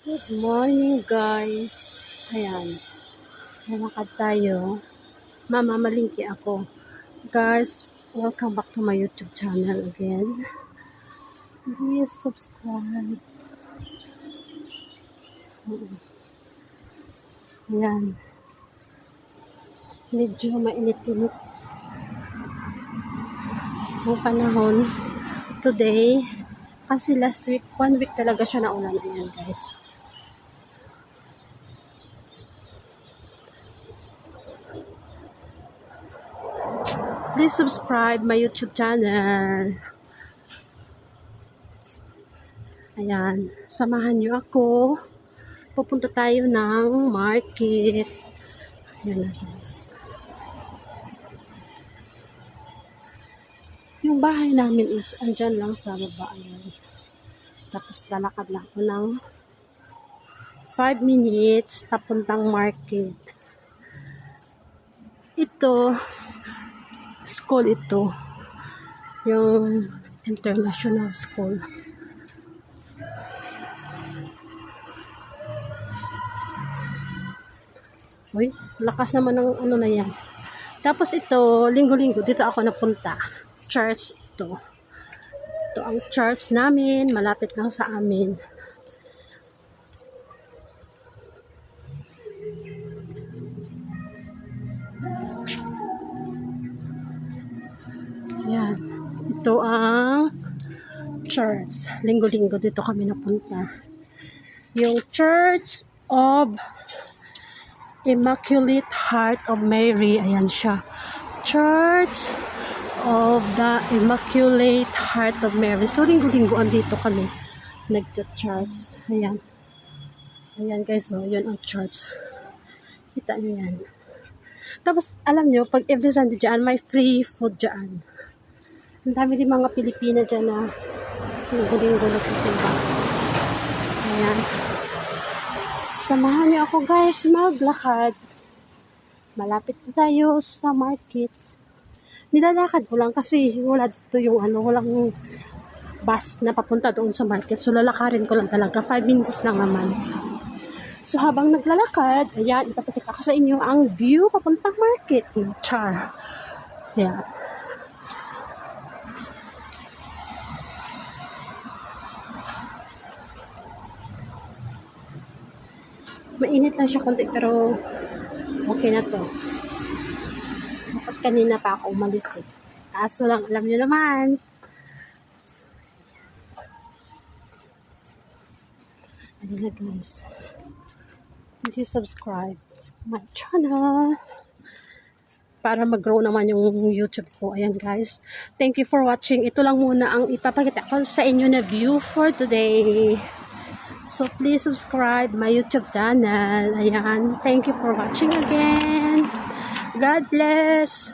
Good morning, guys. Ayan, lalakad tayo. Mamamalingki ako. Guys, welcome back to my YouTube channel again. Please subscribe. Ayan. Medyo mainit-init ang panahon today. Kasi last week, 1 week talaga siya naulan. Ayan, guys. Please subscribe my YouTube channel. Ayan, samahan niyo ako. Pupunta tayo ng market. Ayan na, guys. Yung bahay namin is andyan lang sa baba. Ayan. Tapos lalakad lang ako ng 5 minutes papuntang market. Ito, school ito. Yung international school. Uy, lakas naman ng ano na yan. Tapos ito, linggo-linggo, dito ako napunta. Church ito. Ito ang church namin, malapit lang sa amin. Yan. Ito ang church. Linggo-linggo dito kami napunta. Yung Church of Immaculate Heart of Mary. Ayan siya. Church of the Immaculate Heart of Mary. So, linggo-linggo andito kami nagka-church. Ayan. Ayan, guys. So, yun ang church. Kita nyo yan. Tapos, alam nyo, pag every Sunday dyan, may free food dyan. Ang dami din mga Pilipina dyan na linggo-linggo nagsisimba. Ayan. Samahan niyo ako, guys, maglakad. Malapit na tayo sa market. Nilalakad ko lang kasi wala dito yung walang bus na papunta doon sa market. So, lalakarin ko lang talaga. 5 minutes lang naman. So, habang naglalakad, ayan, ipapakita ko sa inyo ang view papuntang market. Char. Ayan. Mainit lang siya konti pero okay na to. Dapat kanina pa ako umalis eh. Kaso lang, alam nyo naman. Ayan na, guys. Please subscribe my channel para mag-grow naman yung YouTube ko. Ayan, guys. Thank you for watching. Ito lang muna ang ipapakita ko sa inyo na view for today. So, please subscribe my YouTube channel. Ayan. Thank you for watching again. God bless.